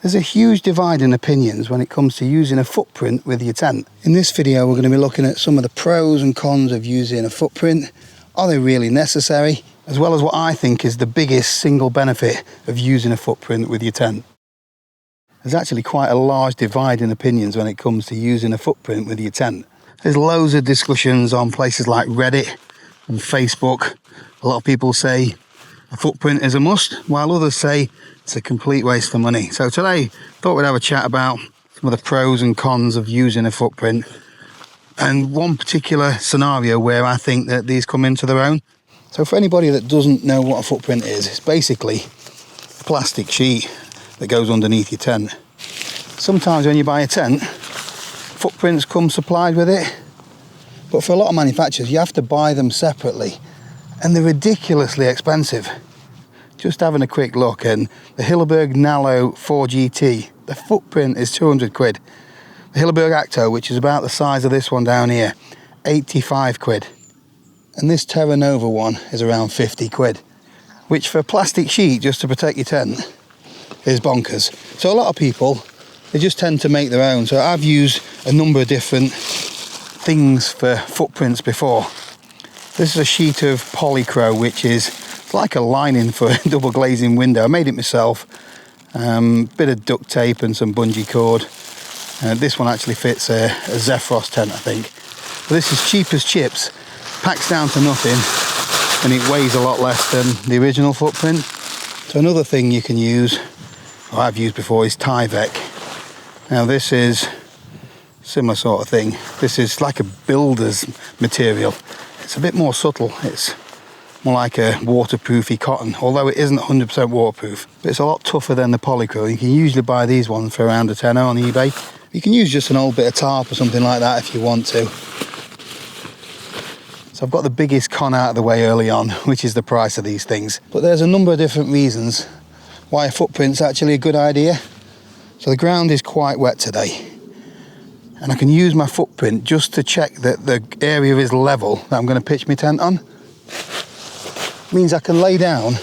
There's a huge divide in opinions when it comes to using a footprint with your tent. In this video we're going to be looking at some of the pros and cons of using a footprint. Are they really necessary? As well as what I think is the biggest single benefit of using a footprint with your tent. There's actually quite a large divide in opinions when it comes to using a footprint with your tent. There's loads of discussions on places like Reddit and Facebook. A lot of people say a footprint is a must, while others say it's a complete waste of money. So today, I thought we'd have a chat about some of the pros and cons of using a footprint, and one particular scenario where I think that these come into their own. So for anybody that doesn't know what a footprint is, it's basically a plastic sheet that goes underneath your tent. Sometimes when you buy a tent, footprints come supplied with it, but for a lot of manufacturers you have to buy them separately, and they're ridiculously expensive. Just having a quick look, and the Hilleberg Nalo 4GT, the footprint is 200 quid. The Hilleberg Acto, which is about the size of this one down here, 85 quid. And this Terra Nova one is around 50 quid, which for a plastic sheet just to protect your tent is bonkers. So a lot of people, they just tend to make their own. So I've used a number of different things for footprints before. This is a sheet of Polycro, which is like a lining for a double glazing window. I made it myself. Bit of duct tape and some bungee cord. This one actually fits a Zephyros tent, I think. But this is cheap as chips, packs down to nothing, and it weighs a lot less than the original footprint. So another thing you can use, or I've used before, is Tyvek. Now this is similar sort of thing. This is like a builder's material. It's a bit more subtle. It's more like a waterproofy cotton, although it isn't 100% waterproof. But it's a lot tougher than the Polycro. You can usually buy these ones for around a tenner on eBay. You can use just an old bit of tarp or something like that if you want to. So I've got the biggest con out of the way early on, which is the price of these things. But there's a number of different reasons why a footprint's actually a good idea. So the ground is quite wet today, and I can use my footprint just to check that the area is level that I'm going to pitch my tent on. Means I can lay down,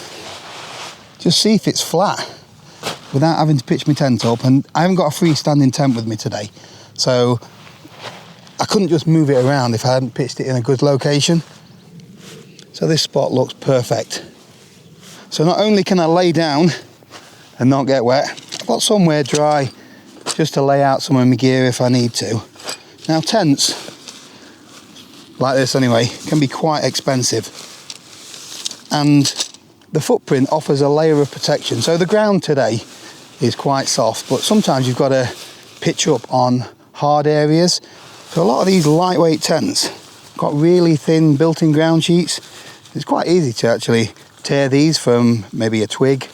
just see if it's flat without having to pitch my tent up. And I haven't got a freestanding tent with me today, so I couldn't just move it around if I hadn't pitched it in a good location. So this spot looks perfect. So not only can I lay down and not get wet, I've got somewhere dry just to lay out some of my gear if I need to. Now tents, like this anyway, can be quite expensive. And the footprint offers a layer of protection. So the ground today is quite soft, but sometimes you've got to pitch up on hard areas. So a lot of these lightweight tents got really thin built-in ground sheets. It's quite easy to actually tear these from maybe a twig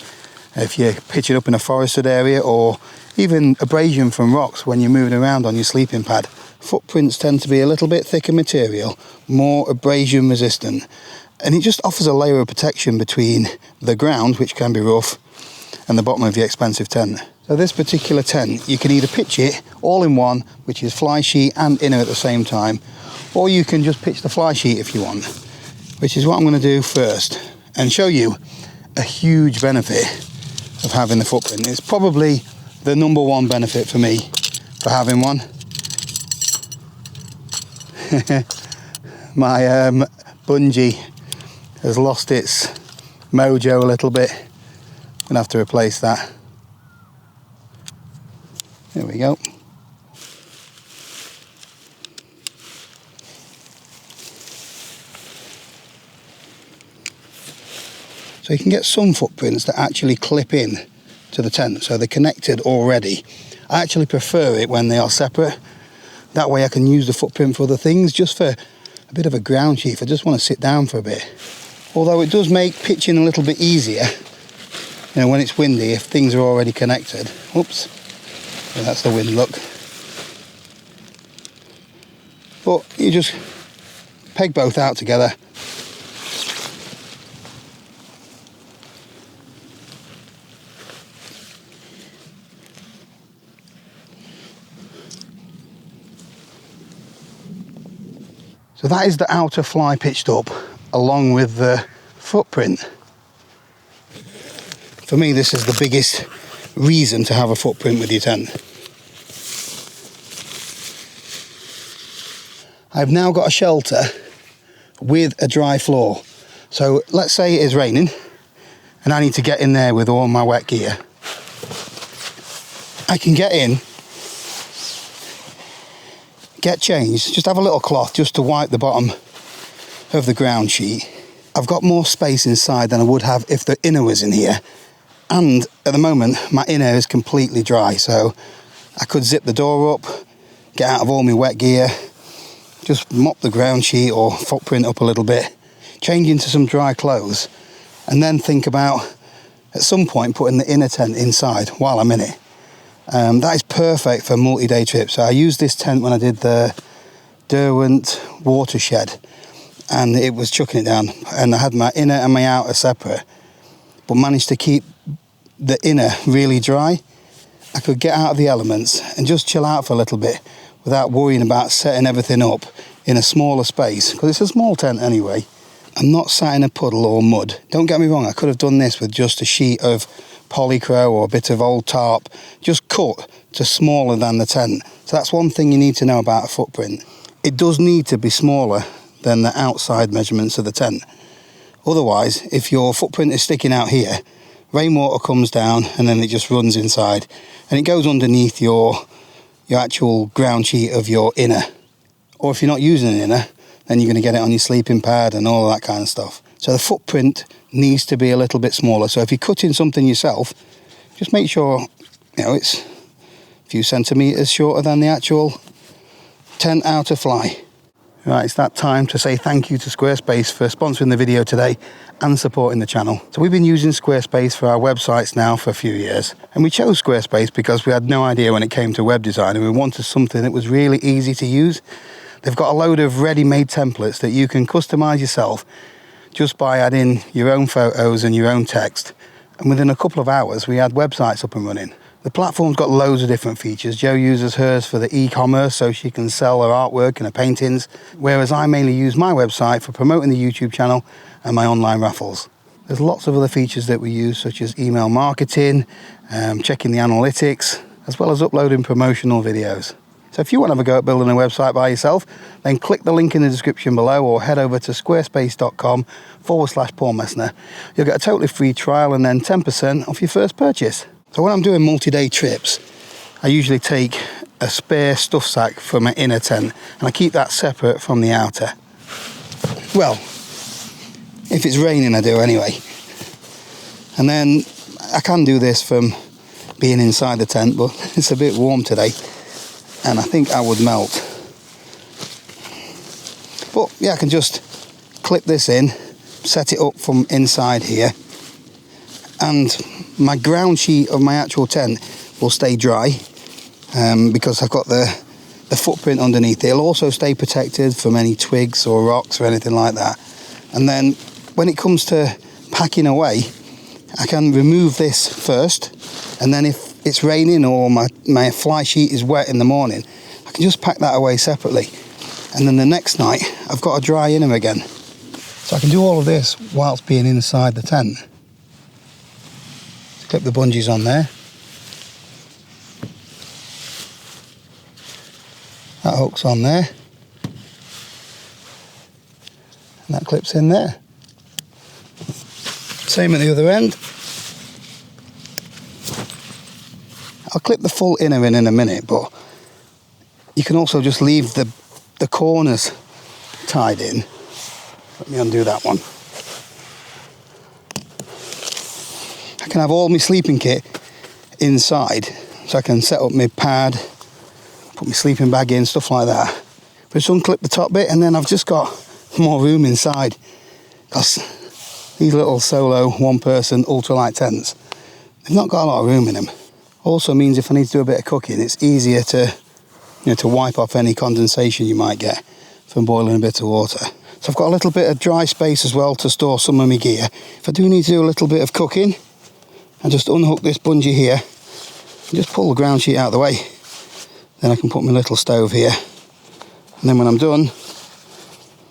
if you're pitching up in a forested area, or even abrasion from rocks when you're moving around on your sleeping pad. Footprints tend to be a little bit thicker material, more abrasion resistant, and it just offers a layer of protection between the ground, which can be rough, and the bottom of your expensive tent. So this particular tent, you can either pitch it all in one, which is fly sheet and inner at the same time, or you can just pitch the fly sheet if you want, which is what I'm going to do first, and show you a huge benefit of having the footprint. It's probably the number one benefit for me for having one. My bungee has lost its mojo a little bit. I'm gonna have to replace that. There we go. So you can get some footprints that actually clip in to the tent, so they're connected already. I actually prefer it when they are separate. That way I can use the footprint for other things, just for a bit of a ground sheet if I just want to sit down for a bit. Although it does make pitching a little bit easier, you know, when it's windy, if things are already connected. Oops, yeah, that's the wind, look. But you just peg both out together. So that is the outer fly pitched up along with the footprint. For me, this is the biggest reason to have a footprint with your tent. I've now got a shelter with a dry floor. So let's say it is raining and I need to get in there with all my wet gear. I can get in, get changed, just have a little cloth just to wipe the bottom of the ground sheet. I've got more space inside than I would have if the inner was in here. And at the moment, my inner is completely dry, so I could zip the door up, get out of all my wet gear, just mop the ground sheet or footprint up a little bit, change into some dry clothes, and then think about, at some point, putting the inner tent inside while I'm in it. That is perfect for multi-day trips. So I used this tent when I did the Derwent watershed, and it was chucking it down, and I had my inner and my outer separate, but managed to keep the inner really dry. I could get out of the elements and just chill out for a little bit without worrying about setting everything up in a smaller space, because it's a small tent anyway. I'm not sat in a puddle or mud. Don't get me wrong, I could have done this with just a sheet of polycro or a bit of old tarp, just cut to smaller than the tent. So that's one thing you need to know about a footprint. It does need to be smaller than the outside measurements of the tent. Otherwise, if your footprint is sticking out here, rainwater comes down and then it just runs inside and it goes underneath your actual ground sheet of your inner. Or if you're not using an inner, then you're going to get it on your sleeping pad and all of that kind of stuff. So the footprint needs to be a little bit smaller. So if you're cutting something yourself, just make sure, it's a few centimetres shorter than the actual tent outer fly. Right, it's that time to say thank you to Squarespace for sponsoring the video today and supporting the channel. So we've been using Squarespace for our websites now for a few years, and we chose Squarespace because we had no idea when it came to web design, and we wanted something that was really easy to use. They've got a load of ready-made templates that you can customize yourself just by adding your own photos and your own text, and within a couple of hours we had websites up and running. The platform's got loads of different features. Jo uses hers for the e-commerce so she can sell her artwork and her paintings, whereas I mainly use my website for promoting the YouTube channel and my online raffles. There's lots of other features that we use, such as email marketing, checking the analytics, as well as uploading promotional videos. So if you want to have a go at building a website by yourself, then click the link in the description below or head over to squarespace.com/Paul Messner. You'll get a totally free trial and then 10% off your first purchase. So when I'm doing multi-day trips, I usually take a spare stuff sack for my inner tent and I keep that separate from the outer. Well, if it's raining I do anyway. And then I can do this from being inside the tent, but it's a bit warm today and I think I would melt. But yeah, I can just clip this in, set it up from inside here, and my ground sheet of my actual tent will stay dry because I've got the footprint underneath. It'll also stay protected from any twigs or rocks or anything like that. And then when it comes to packing away, I can remove this first, and then if it's raining or my fly sheet is wet in the morning, I can just pack that away separately. And then the next night I've got a dry inner again. So I can do all of this whilst being inside the tent. Clip the bungees on there. That hook's on there. And that clips in there. Same at the other end. I'll clip the full inner in a minute, but you can also just leave the corners tied in. Let me undo that one. I can have all my sleeping kit inside, so I can set up my pad, put my sleeping bag in, stuff like that. But just unclip the top bit and then I've just got more room inside, because these little solo one-person ultralight tents, they've not got a lot of room in them. Also means if I need to do a bit of cooking, it's easier to wipe off any condensation you might get from boiling a bit of water. So I've got a little bit of dry space as well to store some of my gear. If I do need to do a little bit of cooking, I just unhook this bungee here and just pull the ground sheet out of the way. Then I can put my little stove here, and then when I'm done,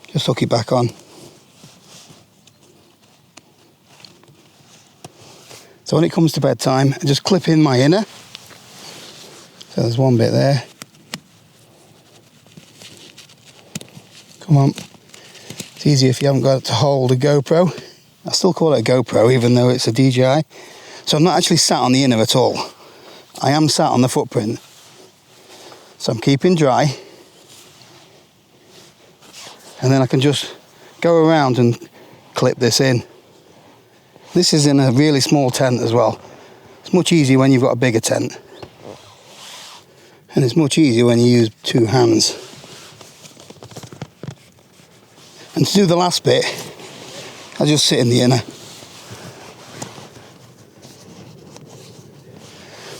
just hook it back on. So when it comes to bedtime, I just clip in my inner. So there's one bit there. Come on. It's easier if you haven't got it to hold a GoPro. I still call it a GoPro even though it's a DJI. So I'm not actually sat on the inner at all. I am sat on the footprint. So I'm keeping dry. And then I can just go around and clip this in. This is in a really small tent as well. It's much easier when you've got a bigger tent. And it's much easier when you use two hands. And to do the last bit, I just sit in the inner.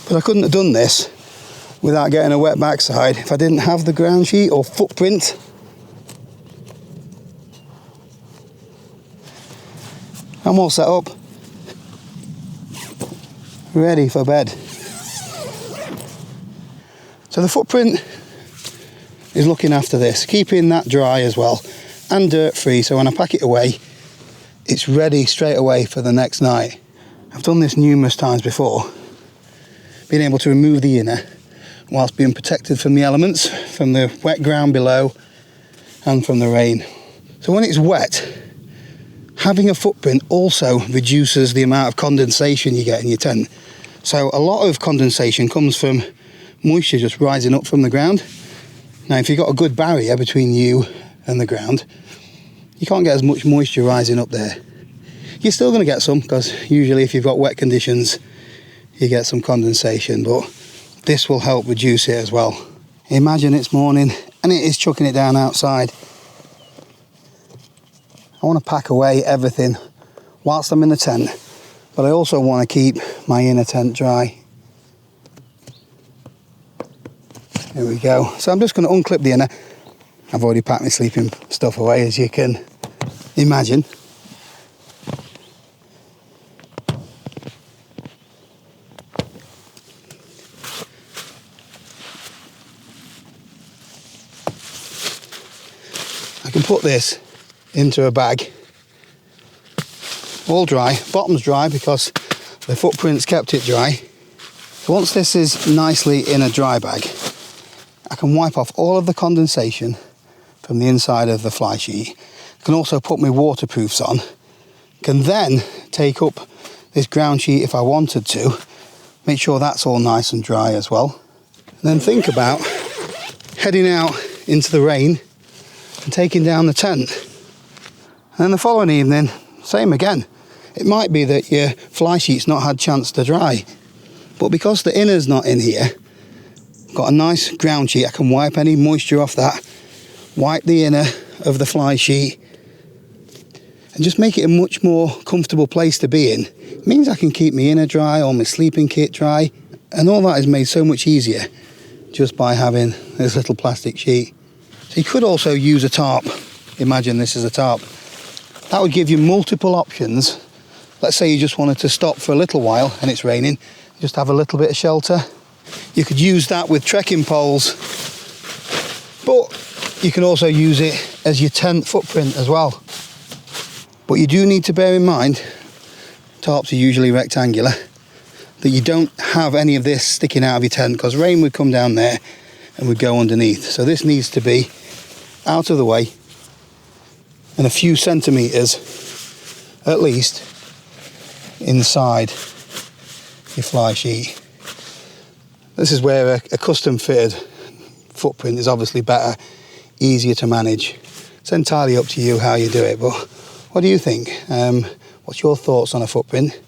But I couldn't have done this without getting a wet backside if I didn't have the ground sheet or footprint. I'm all set up, ready for bed. So the footprint is looking after this, keeping that dry as well and dirt free, so when I pack it away it's ready straight away for the next night. I've done this numerous times before, being able to remove the inner whilst being protected from the elements, from the wet ground below and from the rain. So when it's wet, having a footprint also reduces the amount of condensation you get in your tent. So a lot of condensation comes from moisture just rising up from the ground. Now if you've got a good barrier between you and the ground, you can't get as much moisture rising up there. You're still going to get some, because usually if you've got wet conditions you get some condensation, but this will help reduce it as well. Imagine it's morning and it is chucking it down outside. I want to pack away everything whilst I'm in the tent, but I also want to keep my inner tent dry. There we go. So I'm just going to unclip the inner. I've already packed my sleeping stuff away, as you can imagine. I can put this into a bag, all dry, bottom's dry because the footprints kept it dry. Once this is nicely in a dry bag, I can wipe off all of the condensation from the inside of the fly sheet. I can also put my waterproofs on, can then take up this ground sheet if I wanted to, make sure that's all nice and dry as well, and then think about heading out into the rain and taking down the tent. And then the following evening, same again. It might be that your fly sheet's not had chance to dry, but because the inner's not in here, got a nice ground sheet, I can wipe any moisture off that, wipe the inner of the fly sheet, and just make it a much more comfortable place to be in. It means I can keep my inner dry or my sleeping kit dry, and all that is made so much easier just by having this little plastic sheet. So you could also use a tarp. Imagine this is a tarp. That would give you multiple options. Let's say you just wanted to stop for a little while and it's raining, just have a little bit of shelter. You could use that with trekking poles, but you can also use it as your tent footprint as well. But you do need to bear in mind, tarps are usually rectangular, that you don't have any of this sticking out of your tent, because rain would come down there and would go underneath. So this needs to be out of the way and a few centimetres at least inside your fly sheet. This is where a custom fitted footprint is obviously better, easier to manage. It's entirely up to you how you do it, but what do you think? What's your thoughts on a footprint?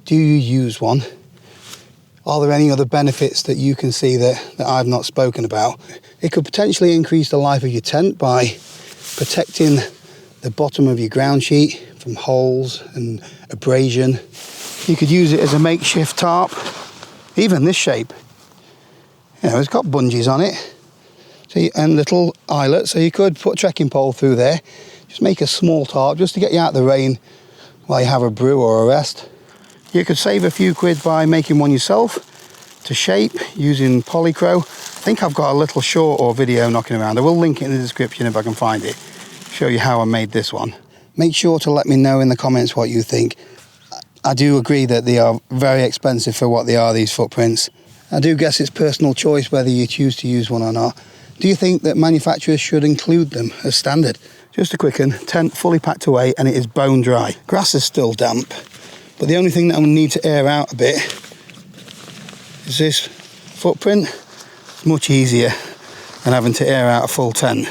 Do you use one? Are there any other benefits that you can see that I've not spoken about? It could potentially increase the life of your tent by protecting the bottom of your ground sheet from holes and abrasion. You could use it as a makeshift tarp, even this shape. You know, it's got bungees on it, and little eyelets, so you could put a trekking pole through there, just make a small tarp just to get you out of the rain while you have a brew or a rest. You could save a few quid by making one yourself to shape using Polycro. I think I've got a little short or video knocking around. I will link it in the description if I can find it, show you how I made this one. Make sure to let me know in the comments what you think. I do agree that they are very expensive for what they are, these footprints. I do guess it's personal choice whether you choose to use one or not. Do you think that manufacturers should include them as standard? Just a quick one, tent fully packed away and it is bone dry. Grass is still damp, but the only thing that I will need to air out a bit is this footprint. It's much easier than having to air out a full tent.